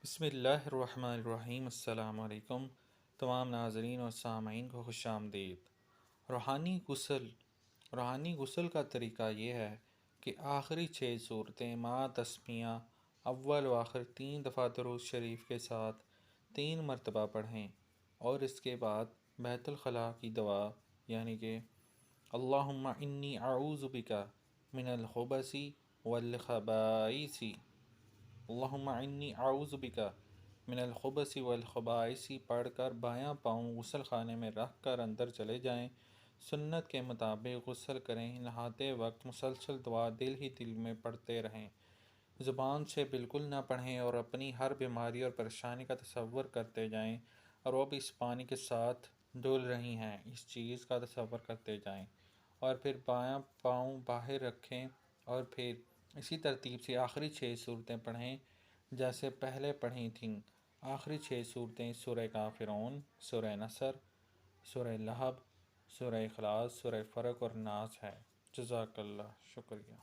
بسم اللہ الرحمن الرحیم۔ السلام علیکم تمام ناظرین اور سامعین کو خوش آمدید۔ روحانی غسل کا طریقہ یہ ہے کہ آخری 6 صورتیں مع تسمیہ اول و آخر 3 دفعہ درود شریف کے ساتھ 3 مرتبہ پڑھیں، اور اس کے بعد بیت الخلاء کی دعا یعنی کہ اللہم انی اعوذ بک من الخبث والخبائث، اللہم انی اعوذ بک من الخبث والخبائث پڑھ کر بایاں پاؤں غسل خانے میں رکھ کر اندر چلے جائیں۔ سنت کے مطابق غسل کریں، نہاتے وقت مسلسل دعا دل ہی دل میں پڑھتے رہیں، زبان سے بالکل نہ پڑھیں، اور اپنی ہر بیماری اور پریشانی کا تصور کرتے جائیں، اور وہ بھی اس پانی کے ساتھ دھل رہی ہیں اس چیز کا تصور کرتے جائیں، اور پھر بایاں پاؤں باہر رکھیں، اور پھر اسی ترتیب سے آخری 6 صورتیں پڑھیں جیسے پہلے پڑھی تھیں۔ آخری 6 صورتیں سورہ کافرون، سورہ نصر، سورہ لہب، سورہ اخلاص، سورہ فرق اور ناس ہے۔ جزاک اللہ، شکریہ۔